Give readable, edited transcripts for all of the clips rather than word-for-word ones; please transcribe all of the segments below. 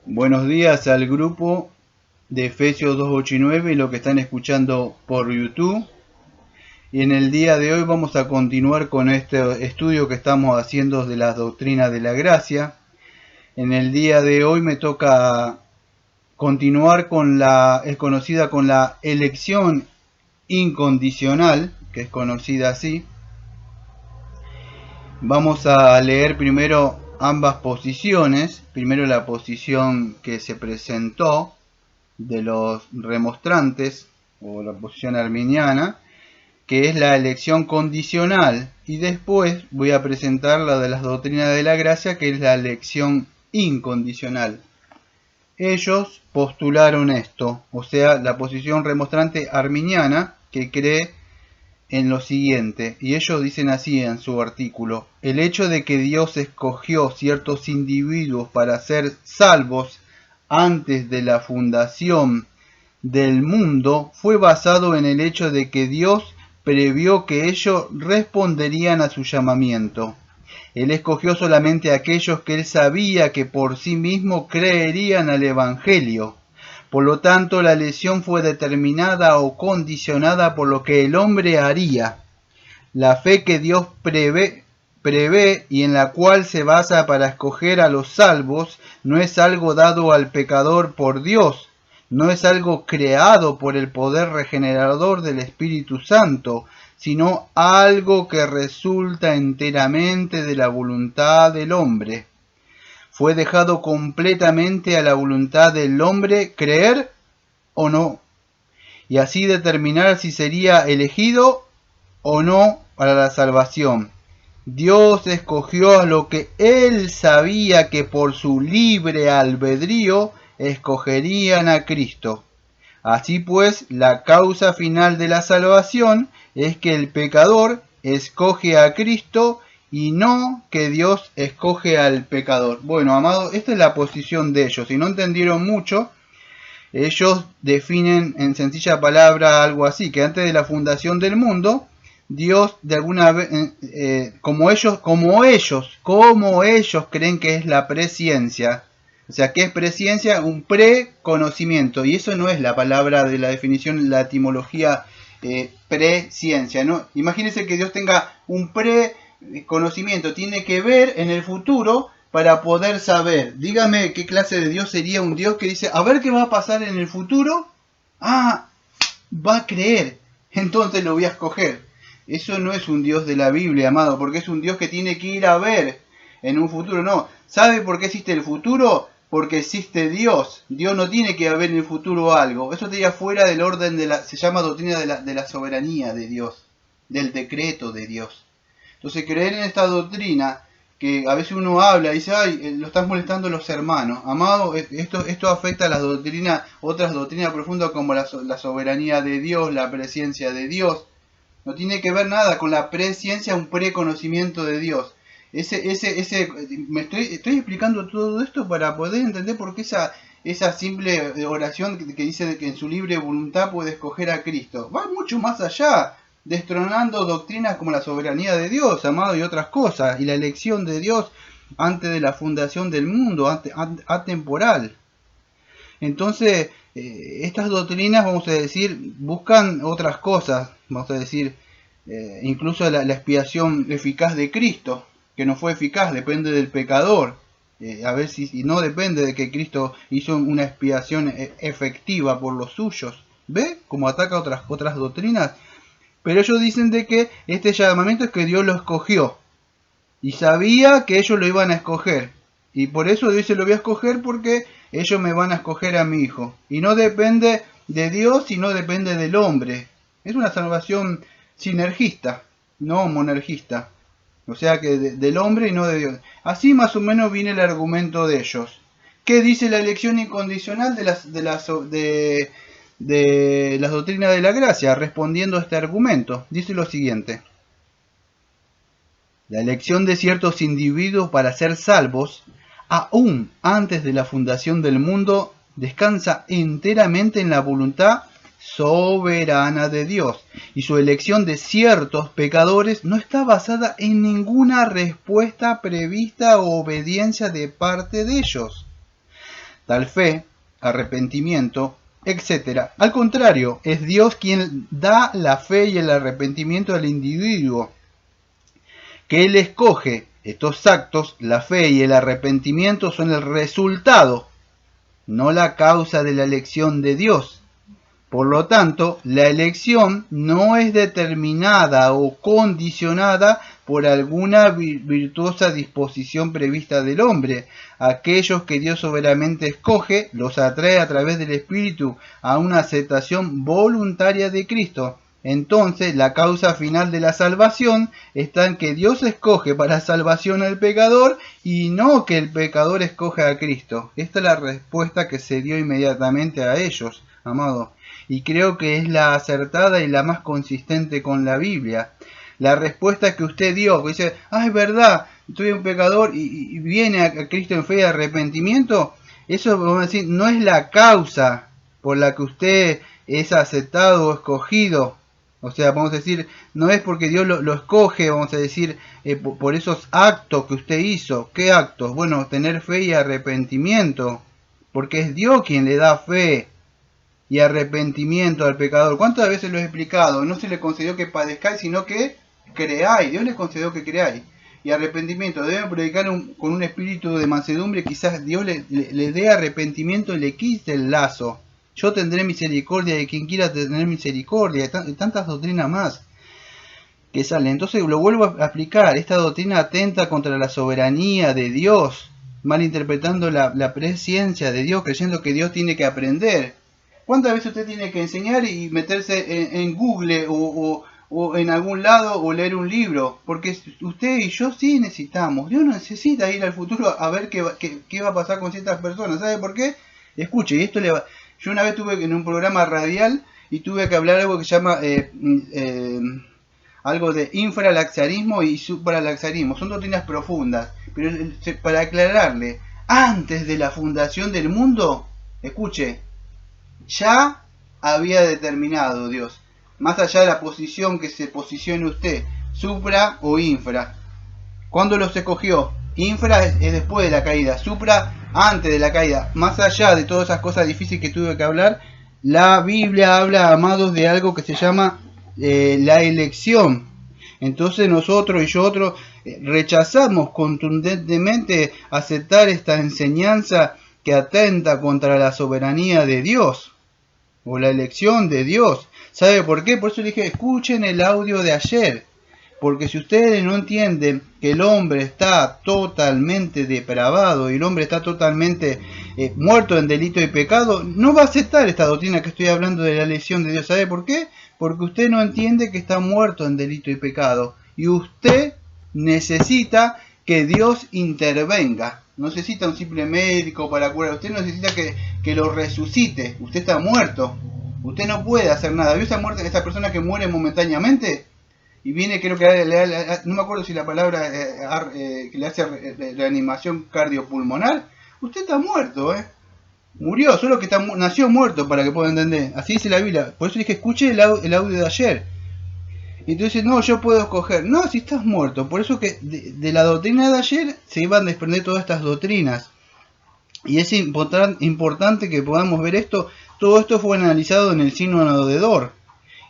Buenos días al grupo de Efesios 2:8 y 9 y lo que están escuchando por YouTube. Y en el día de hoy vamos a continuar con este estudio que estamos haciendo de las doctrinas de la gracia. En el día de hoy me toca continuar con es conocida con la elección incondicional, que es conocida así. Vamos a leer primero ambas posiciones. Primero la posición que se presentó de los remonstrantes o la posición arminiana, que es la elección condicional, y después voy a presentar la de las doctrinas de la gracia, que es la elección incondicional. Ellos postularon esto, o sea, la posición remonstrante arminiana, que cree en lo siguiente, y ellos dicen así en su artículo: el hecho de que Dios escogió ciertos individuos para ser salvos antes de la fundación del mundo fue basado en el hecho de que Dios previó que ellos responderían a su llamamiento. Él escogió solamente a aquellos que él sabía que por sí mismo creerían al Evangelio. Por lo tanto, la elección fue determinada o condicionada por lo que el hombre haría. La fe que Dios prevé y en la cual se basa para escoger a los salvos no es algo dado al pecador por Dios, no es algo creado por el poder regenerador del Espíritu Santo, sino algo que resulta enteramente de la voluntad del hombre. Fue dejado completamente a la voluntad del hombre creer o no, y así determinar si sería elegido o no para la salvación. Dios escogió a lo que él sabía que por su libre albedrío escogerían a Cristo. Así pues, la causa final de la salvación es que el pecador escoge a Cristo y no que Dios escoge al pecador. Bueno, amados, esta es la posición de ellos. Si no entendieron mucho, ellos definen en sencilla palabra algo así, que antes de la fundación del mundo, Dios de alguna vez, como ellos creen que es la presciencia. O sea, ¿qué es presciencia? Un preconocimiento. Y eso no es la palabra de la definición, la etimología presciencia, ¿no? Imagínense que Dios tenga un preconocimiento, tiene que ver en el futuro para poder saber. Dígame qué clase de Dios sería un Dios que dice, a ver qué va a pasar en el futuro. Ah, va a creer, entonces lo voy a escoger. Eso no es un Dios de la Biblia, amado, porque es un Dios que tiene que ir a ver en un futuro. No, ¿sabe por qué existe el futuro? Porque existe Dios. Dios no tiene que ver en el futuro algo. Eso estaría fuera del orden se llama doctrina de la soberanía de Dios, del decreto de Dios. Entonces creer en esta doctrina, que a veces uno habla y dice, ay, lo están molestando los hermanos. Amado, esto afecta a las doctrinas, otras doctrinas profundas como la soberanía de Dios, la presciencia de Dios. No tiene que ver nada con la presciencia, un preconocimiento de Dios. Estoy explicando todo esto para poder entender por qué esa simple oración que dice que en su libre voluntad puede escoger a Cristo. Va mucho más allá, destronando doctrinas como la soberanía de Dios, amado, y otras cosas, y la elección de Dios antes de la fundación del mundo, atemporal. Entonces, estas doctrinas, vamos a decir, buscan otras cosas, vamos a decir, incluso la expiación eficaz de Cristo, que no fue eficaz, depende del pecador. A ver si no depende de que Cristo hizo una expiación efectiva por los suyos. ¿Ve cómo ataca otras doctrinas? Pero ellos dicen de que este llamamiento es que Dios lo escogió. Y sabía que ellos lo iban a escoger. Y por eso dice, lo voy a escoger porque ellos me van a escoger a mi hijo. Y no depende de Dios y no depende del hombre. Es una salvación sinergista, no monergista. O sea que del hombre y no de Dios. Así más o menos viene el argumento de ellos. ¿Qué dice la elección incondicional de las doctrinas de la gracia? Respondiendo a este argumento, dice lo siguiente: la elección de ciertos individuos para ser salvos, aún antes de la fundación del mundo, descansa enteramente en la voluntad soberana de Dios, y su elección de ciertos pecadores no está basada en ninguna respuesta prevista o obediencia de parte de ellos. tal fe, arrepentimiento, etc. Al contrario, es Dios quien da la fe y el arrepentimiento al individuo, que Él escoge. Estos actos, la fe y el arrepentimiento, son el resultado, no la causa de la elección de Dios. Por lo tanto, la elección no es determinada o condicionada por alguna virtuosa disposición prevista del hombre. Aquellos que Dios soberanamente escoge, los atrae a través del Espíritu a una aceptación voluntaria de Cristo. Entonces, la causa final de la salvación está en que Dios escoge para salvación al pecador y no que el pecador escoge a Cristo. Esta es la respuesta que se dio inmediatamente a ellos, amados. Y creo que es la acertada y la más consistente con la Biblia. La respuesta que usted dio, que dice, es verdad, soy un pecador y viene a Cristo en fe y arrepentimiento, eso, vamos a decir, no es la causa por la que usted es aceptado o escogido. O sea, vamos a decir, no es porque Dios lo escoge, vamos a decir, por esos actos que usted hizo. ¿Qué actos? Bueno, tener fe y arrepentimiento, porque es Dios quien le da fe y arrepentimiento al pecador. ¿Cuántas veces lo he explicado? No se le concedió que padezcáis, sino que creáis. Dios le concedió que creáis. Y arrepentimiento. Deben predicar con un espíritu de mansedumbre. Quizás Dios le dé arrepentimiento y le quite el lazo. Yo tendré misericordia de quien quiera tener misericordia. Y tantas doctrinas más que salen. Entonces lo vuelvo a explicar. Esta doctrina atenta contra la soberanía de Dios, malinterpretando la presciencia de Dios, creyendo que Dios tiene que aprender. ¿Cuántas veces usted tiene que enseñar y meterse en Google o en algún lado o leer un libro? Porque usted y yo sí necesitamos. Dios no necesita ir al futuro a ver qué va a pasar con ciertas personas. ¿Sabe por qué? Escuche, y esto le va. Yo una vez estuve en un programa radial y tuve que hablar algo que se llama algo de infralaxarismo y supralaxarismo. Son doctrinas profundas. Pero para aclararle, antes de la fundación del mundo, escuche, ya había determinado Dios, más allá de la posición que se posicione usted, supra o infra. ¿Cuándo los escogió? Infra es después de la caída, supra antes de la caída. Más allá de todas esas cosas difíciles que tuve que hablar, la Biblia habla, amados, de algo que se llama la elección. Entonces nosotros y otros rechazamos contundentemente aceptar esta enseñanza que atenta contra la soberanía de Dios o la elección de Dios. ¿Sabe por qué? Por eso le dije, escuchen el audio de ayer. Porque si ustedes no entienden que el hombre está totalmente depravado y el hombre está totalmente muerto en delito y pecado, no va a aceptar esta doctrina que estoy hablando de la elección de Dios. ¿Sabe por qué? Porque usted no entiende que está muerto en delito y pecado. Y usted necesita que Dios intervenga. No necesita un simple médico para curar. Usted necesita que lo resucite. Usted está muerto. Usted no puede hacer nada. ¿Vio esa persona que muere momentáneamente? Y viene, creo que no me acuerdo si la palabra que le hace reanimación cardiopulmonar. Usted está muerto, murió, solo que nació muerto, para que pueda entender. Así dice la Biblia. Por eso dije, escuche el audio de ayer. Y tú dices, no, yo puedo escoger. No, si estás muerto. Por eso que de la doctrina de ayer se iban a desprender todas estas doctrinas. Y es importante que podamos ver esto. Todo esto fue analizado en el Sínodo de Dort.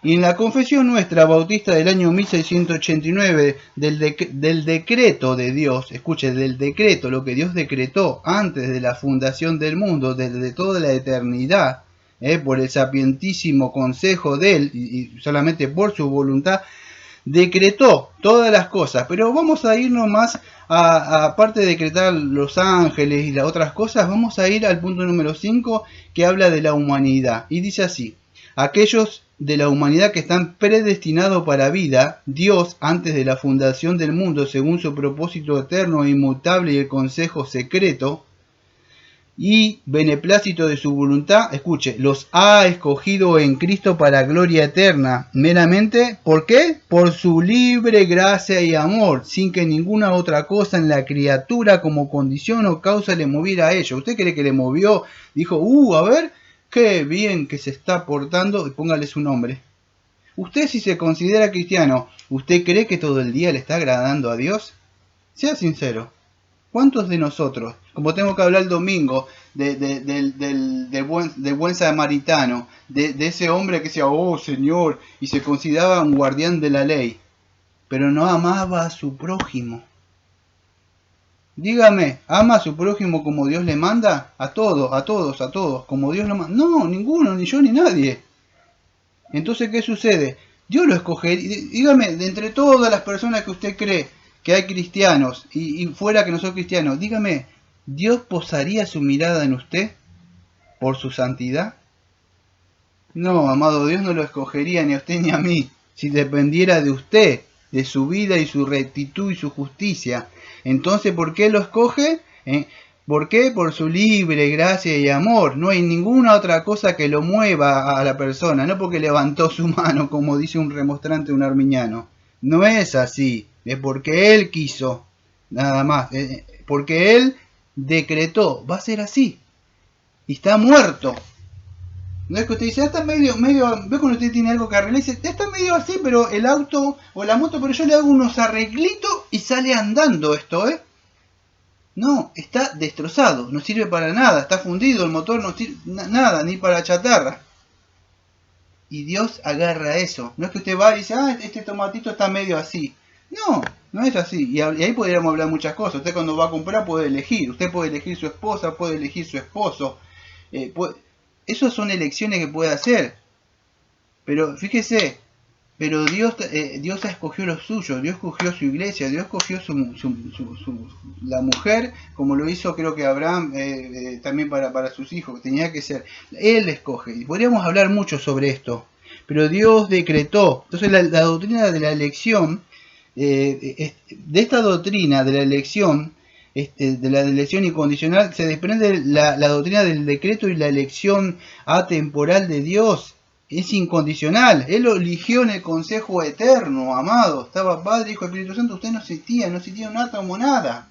Y en la confesión nuestra bautista del año 1689 del decreto de Dios, escuche, del decreto, lo que Dios decretó antes de la fundación del mundo, desde toda la eternidad, por el sapientísimo consejo de Él y solamente por su voluntad, decretó todas las cosas. Pero vamos a irnos más, aparte de decretar los ángeles y las otras cosas, vamos a ir al punto número 5 que habla de la humanidad. Y dice así, aquellos de la humanidad que están predestinados para vida, Dios, antes de la fundación del mundo, según su propósito eterno e inmutable y el consejo secreto y beneplácito de su voluntad, escuche, los ha escogido en Cristo para gloria eterna, meramente, ¿por qué? Por su libre gracia y amor, sin que ninguna otra cosa en la criatura como condición o causa le moviera a ello. ¿Usted cree que le movió? Dijo, a ver, qué bien que se está portando, y póngale su nombre. Usted, si se considera cristiano, ¿usted cree que todo el día le está agradando a Dios? Sea sincero. ¿Cuántos de nosotros, como tengo que hablar el domingo, del buen samaritano, de ese hombre que decía, oh Señor, y se consideraba un guardián de la ley, pero no amaba a su prójimo. Dígame, ¿ama a su prójimo como Dios le manda? A todos, como Dios lo manda. No, ninguno, ni yo ni nadie. Entonces, ¿qué sucede? Dios lo escoge. Dígame, de entre todas las personas que usted cree que hay cristianos y fuera que no son cristianos, dígame, ¿Dios posaría su mirada en usted por su santidad? No, amado, Dios no lo escogería ni a usted ni a mí, si dependiera de usted, de su vida y su rectitud y su justicia. Entonces, ¿por qué lo escoge? ¿Por qué? Por su libre gracia y amor. No hay ninguna otra cosa que lo mueva a la persona, no porque levantó su mano, como dice un remonstrante, un arminiano. No es así, es porque Él quiso, nada más, porque Él decretó, va a ser así, y está muerto. No es que usted dice, está medio, ve cuando usted tiene algo que arreglar, dice, está medio así, pero el auto o la moto, pero yo le hago unos arreglitos y sale andando esto, No, está destrozado, no sirve para nada, está fundido, el motor no sirve nada, ni para chatarra. Y Dios agarra eso. No es que usted va y dice, este tomatito está medio así. No, no es así. Y ahí podríamos hablar muchas cosas. Usted cuando va a comprar puede elegir. Usted puede elegir su esposa, puede elegir su esposo. Esas son elecciones que puede hacer. Pero fíjese, pero Dios escogió lo suyo, Dios escogió su iglesia, Dios escogió la mujer, como lo hizo creo que Abraham también para sus hijos, que tenía que ser. Él escoge. Y podríamos hablar mucho sobre esto, pero Dios decretó. Entonces la doctrina de la elección, de esta doctrina de la elección, de la elección incondicional, se desprende la doctrina del decreto y la elección atemporal de Dios. Es incondicional. Él lo eligió en el consejo eterno, amado. Estaba Padre, Hijo, Espíritu Santo. Usted no existía un átomo, nada.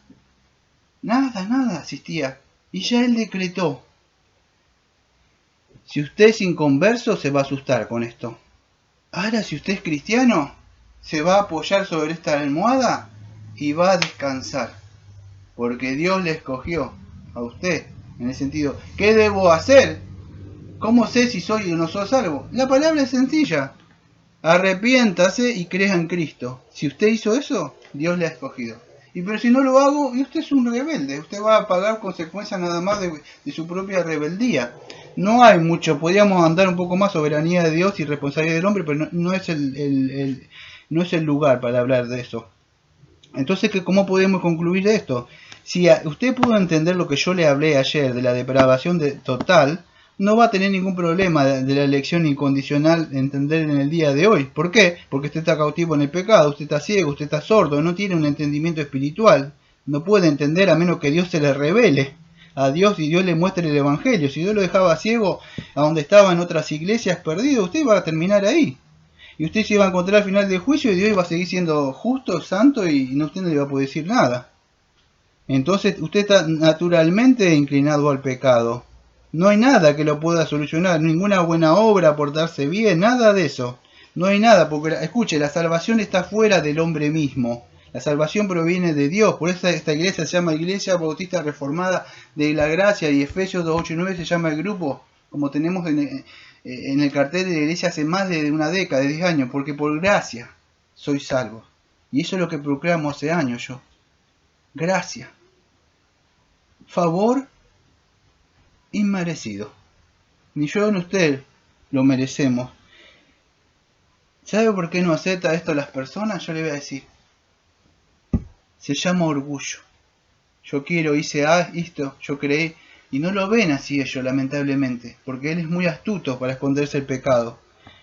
Nada existía. Y ya Él decretó. Si usted es inconverso, se va a asustar con esto. Ahora, si usted es cristiano, se va a apoyar sobre esta almohada y va a descansar. Porque Dios le escogió a usted. En el sentido, ¿qué debo hacer? ¿Cómo sé si soy o no soy salvo? La palabra es sencilla. Arrepiéntase y crea en Cristo. Si usted hizo eso, Dios le ha escogido. Pero si no lo hago, y usted es un rebelde. Usted va a pagar consecuencias nada más de su propia rebeldía. No hay mucho. Podríamos andar un poco más soberanía de Dios y responsabilidad del hombre, pero no es el lugar para hablar de eso. Entonces, ¿cómo podemos concluir esto? Si usted pudo entender lo que yo le hablé ayer de la depravación total, no va a tener ningún problema de la elección incondicional entender en el día de hoy. ¿Por qué? Porque usted está cautivo en el pecado, usted está ciego, usted está sordo, no tiene un entendimiento espiritual. No puede entender a menos que Dios se le revele a Dios y Dios le muestre el Evangelio. Si Dios lo dejaba ciego a donde estaba en otras iglesias perdido, usted va a terminar ahí. Y usted se va a encontrar al final del juicio y Dios va a seguir siendo justo, santo y usted no le va a poder decir nada. Entonces usted está naturalmente inclinado al pecado. No hay nada que lo pueda solucionar, ninguna buena obra, portarse bien, nada de eso. No hay nada, porque, escuche, la salvación está fuera del hombre mismo. La salvación proviene de Dios. Por eso esta iglesia se llama Iglesia Bautista Reformada de la Gracia, y Efesios 2, 8 y 9 se llama el grupo, como tenemos en el cartel de la iglesia hace más de una década, de 10 años, porque por gracia soy salvo. Y eso es lo que proclamo hace años yo. Gracia. Favor inmerecido. Ni yo ni usted lo merecemos. ¿Sabe por qué no acepta esto las personas? Yo le voy a decir. Se llama orgullo. Yo quiero, hice esto, yo creí. Y no lo ven así ellos, lamentablemente. Porque él es muy astuto para esconderse el pecado.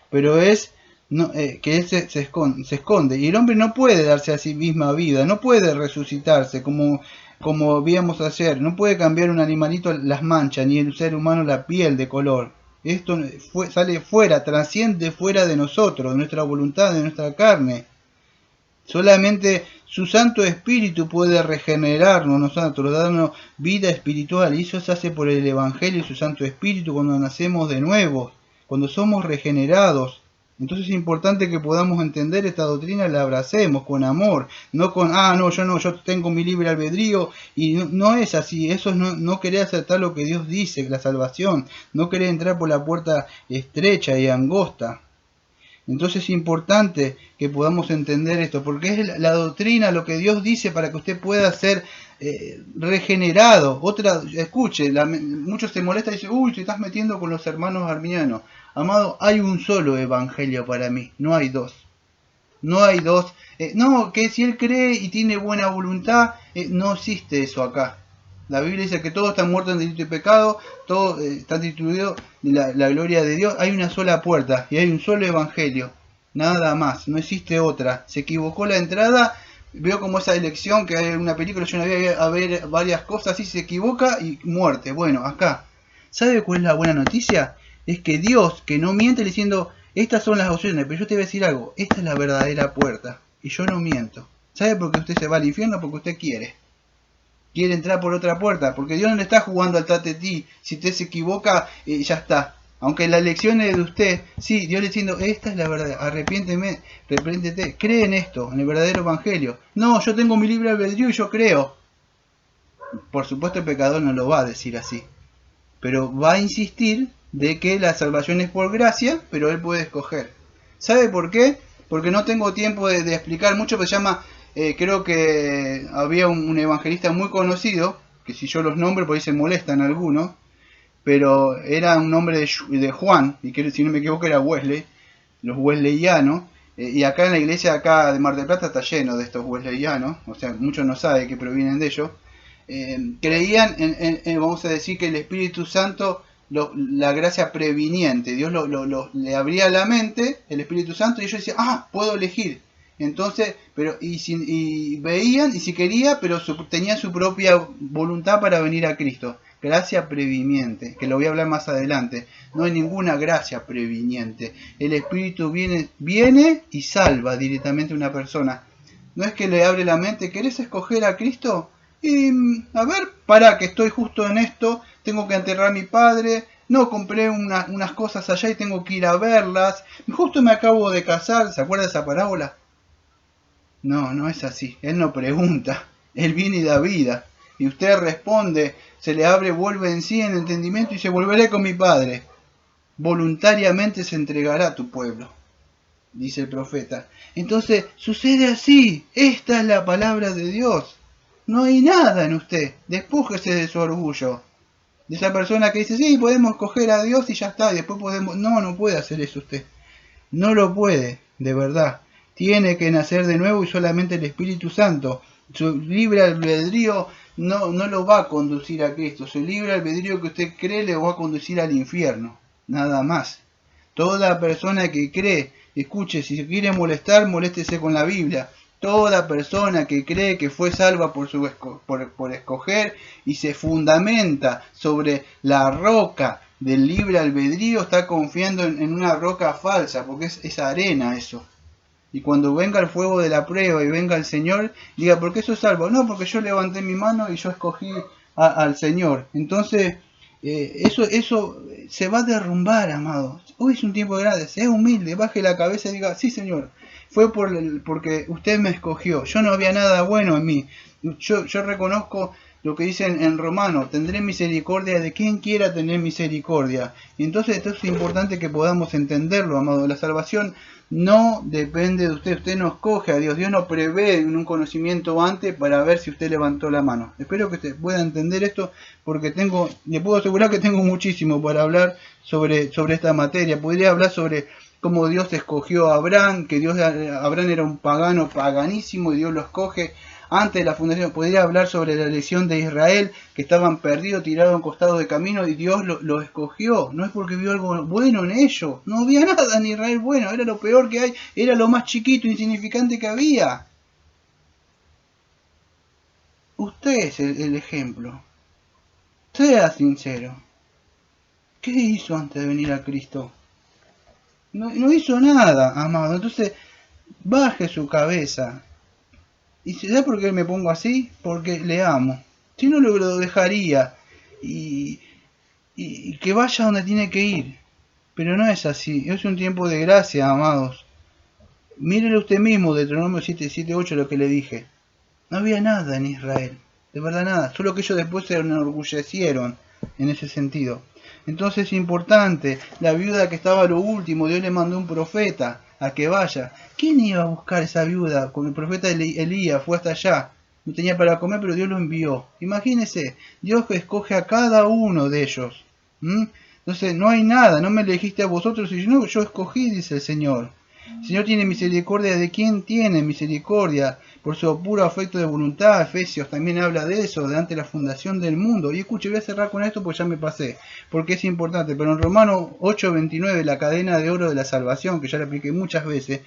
Pero que él se esconde. Y el hombre no puede darse a sí misma vida. No puede resucitarse como víamos ayer. No puede cambiar un animalito las manchas, ni el ser humano la piel de color. Esto sale fuera, trasciende fuera de nosotros, de nuestra voluntad, de nuestra carne. Solamente su Santo Espíritu puede regenerarnos nosotros, darnos vida espiritual. Y eso se hace por el Evangelio y su Santo Espíritu cuando nacemos de nuevo, cuando somos regenerados. Entonces es importante que podamos entender esta doctrina, la abracemos con amor, no con, yo tengo mi libre albedrío, y no es así, eso es no querer aceptar lo que Dios dice, la salvación, no querer entrar por la puerta estrecha y angosta. Entonces es importante que podamos entender esto, porque es la doctrina, lo que Dios dice para que usted pueda ser regenerado. Escuche, muchos se molestan y dicen, uy, te estás metiendo con los hermanos arminianos. Amado, hay un solo evangelio para mí, no hay dos. No hay dos. No, que si él cree y tiene buena voluntad, no existe eso acá. La Biblia dice que todos están muertos en delito y pecado, todos están destituidos de la gloria de Dios. Hay una sola puerta y hay un solo evangelio. Nada más, no existe otra. Se equivocó la entrada. Veo como esa elección que hay en una película, yo no había a ver varias cosas, así se equivoca y muerte. Bueno, acá. ¿Sabe cuál es la buena noticia? Es que Dios, que no miente diciendo, estas son las opciones, pero yo te voy a decir algo, esta es la verdadera puerta, y yo no miento. ¿Sabe por qué usted se va al infierno? Porque usted quiere. Quiere entrar por otra puerta, porque Dios no le está jugando al tatetí. Si usted se equivoca, ya está. Aunque la elección es de usted, sí, Dios le diciendo, esta es la verdad, arrepiéntete, cree en esto, en el verdadero evangelio. No, yo tengo mi libre albedrío y yo creo. Por supuesto el pecador no lo va a decir así, pero va a insistir de que la salvación es por gracia, pero él puede escoger. ¿Sabe por qué? Porque no tengo tiempo de explicar mucho, pero se llama, creo que había un evangelista muy conocido, que si yo los nombro por ahí se molestan algunos, pero era un nombre de Juan, y que si no me equivoco era Wesley, los wesleyanos, y acá en la iglesia acá de Mar del Plata está lleno de estos wesleyanos, o sea, muchos no saben que provienen de ellos. Creían vamos a decir que el Espíritu Santo, la gracia previniente, Dios le abría la mente, el Espíritu Santo, y ellos decían, puedo elegir. Entonces, y veían, y si quería, pero tenían su propia voluntad para venir a Cristo. Gracia previniente, que lo voy a hablar más adelante. No hay ninguna gracia previniente. El Espíritu viene y salva directamente a una persona. No es que le abre la mente, ¿querés escoger a Cristo? Y a ver, para que estoy justo en esto, tengo que enterrar a mi padre, no, compré unas cosas allá y tengo que ir a verlas, justo me acabo de casar, ¿se acuerda de esa parábola? No, no es así, él no pregunta, él viene y da vida, y usted responde, se le abre, vuelve en sí en entendimiento y se volveré con mi padre, voluntariamente se entregará a tu pueblo, dice el profeta. Entonces sucede así, esta es la palabra de Dios. No hay nada en usted. Despújese de su orgullo. De esa persona que dice, sí, podemos coger a Dios y ya está. Y después podemos... No puede hacer eso usted. No lo puede, de verdad. Tiene que nacer de nuevo y solamente el Espíritu Santo. Su libre albedrío no lo va a conducir a Cristo. Su libre albedrío que usted cree le va a conducir al infierno. Nada más. Toda persona que cree, escuche, si se quiere molestar, moléstese con la Biblia. Toda persona que cree que fue salva por escoger y se fundamenta sobre la roca del libre albedrío está confiando en una roca falsa, porque es arena eso. Y cuando venga el fuego de la prueba y venga el Señor, diga, ¿por qué sos salvo? No, porque yo levanté mi mano y yo escogí al Señor. Entonces, eso se va a derrumbar, amado. Hoy es un tiempo de gracia, sea humilde, baje la cabeza y diga, sí, Señor, fue porque usted me escogió, yo no había nada bueno en mí. Yo reconozco lo que dice en Romano, tendré misericordia de quien quiera tener misericordia. Y entonces esto es importante que podamos entenderlo, amado. La salvación no depende de usted, usted no escoge a Dios, Dios no prevé un conocimiento antes para ver si usted levantó la mano. Espero que usted pueda entender esto, porque le puedo asegurar que tengo muchísimo para hablar sobre esta materia. Podría hablar sobre cómo Dios escogió a Abraham, que Abraham era un pagano paganísimo y Dios lo escoge antes de la fundación. Podría hablar sobre la elección de Israel, que estaban perdidos, tirados a un costado de camino y Dios lo escogió. No es porque vio algo bueno en ellos, no había nada en Israel bueno, era lo peor que hay, era lo más chiquito, insignificante que había. Usted es el ejemplo. Sea sincero. ¿Qué hizo antes de venir a Cristo? No hizo nada, amado. Entonces, baje su cabeza. ¿Y sabe por qué me pongo así? Porque le amo. Si no, lo dejaría. Y que vaya donde tiene que ir. Pero no es así, es un tiempo de gracia, amados. Mírelo usted mismo, Deuteronomio 7:7-8, lo que le dije. No había nada en Israel, de verdad nada, solo que ellos después se enorgullecieron en ese sentido. Entonces es importante, la viuda que estaba a lo último, Dios le mandó un profeta a que vaya. ¿Quién iba a buscar esa viuda? Con el profeta Elías fue hasta allá, no tenía para comer, pero Dios lo envió. Imagínense, Dios escoge a cada uno de ellos. Entonces no hay nada, no me elegiste a vosotros, sino yo escogí, dice el Señor. El Señor tiene misericordia de quien tiene misericordia, por su puro afecto de voluntad. Efesios también habla de eso, de antes de la fundación del mundo. Y escuche, voy a cerrar con esto porque ya me pasé, porque es importante. Pero en Romanos 8:29, la cadena de oro de la salvación, que ya le apliqué muchas veces,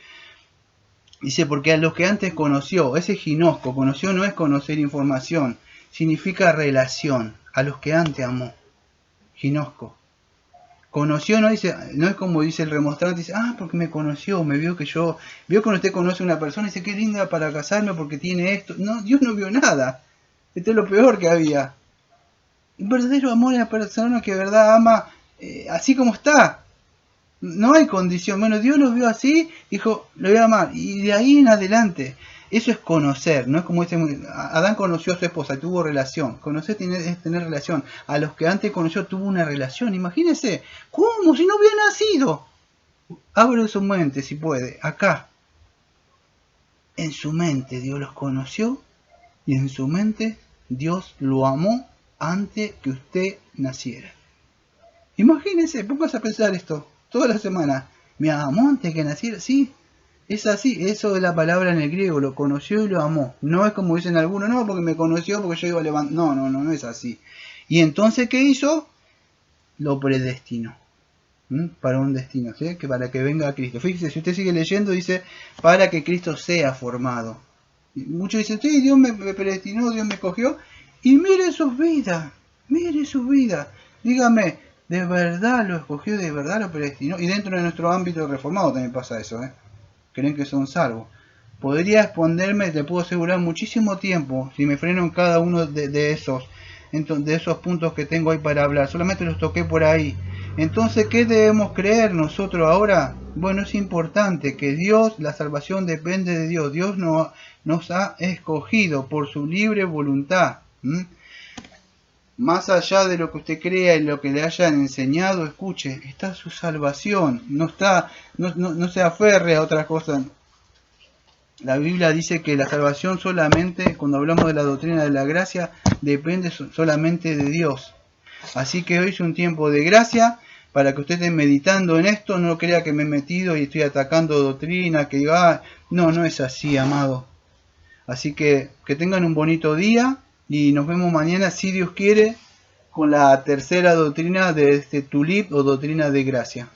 dice, porque a los que antes conoció, ese ginosco, conoció no es conocer información, significa relación, a los que antes amó, ginosco. Conoció, no dice, no es como dice el remostrante, dice, porque me conoció, me vio que yo, vio cuando usted conoce a una persona y dice, qué linda para casarme porque tiene esto. No, Dios no vio nada. Esto es lo peor que había. Un verdadero amor a la persona que de verdad ama así como está. No hay condición. Bueno, Dios lo vio así, dijo, lo voy a amar. Y de ahí en adelante, eso es conocer, no es como dice, Adán conoció a su esposa, tuvo relación. Conocer es tener relación. A los que antes conoció tuvo una relación. Imagínense, ¿cómo? Si no había nacido. Abre su mente si puede, acá. En su mente Dios los conoció y en su mente Dios lo amó antes que usted naciera. Imagínense, póngase a pensar esto toda la semana. ¿Me amó antes que naciera? Sí. Es así, eso es la palabra en el griego, lo conoció y lo amó. No es como dicen algunos, no, porque me conoció, porque yo iba a levantar. No es así. Y entonces, ¿qué hizo? Lo predestinó. Para un destino, ¿sí? Que para que venga Cristo. Fíjese, si usted sigue leyendo, dice, para que Cristo sea formado. Y muchos dicen, sí, Dios me predestinó, Dios me cogió. Y mire sus vidas, Dígame, ¿de verdad lo escogió, de verdad lo predestinó? Y dentro de nuestro ámbito reformado también pasa eso, Creen que son salvos. Podría exponerme, te puedo asegurar, muchísimo tiempo si me freno en cada uno de esos puntos que tengo ahí para hablar. Solamente los toqué por ahí. Entonces, ¿qué debemos creer nosotros ahora? Bueno, es importante que Dios, la salvación depende de Dios. Dios nos ha escogido por su libre voluntad. Más allá de lo que usted crea y lo que le hayan enseñado, escuche, está su salvación. No se aferre a otra cosa. La Biblia dice que la salvación solamente, cuando hablamos de la doctrina de la gracia, depende solamente de Dios. Así que hoy es un tiempo de gracia para que usted esté meditando en esto. No crea que me he metido y estoy atacando doctrina, que diga, no es así, amado. Así que tengan un bonito día y nos vemos mañana, si Dios quiere, con la tercera doctrina de este tulip o doctrina de gracia.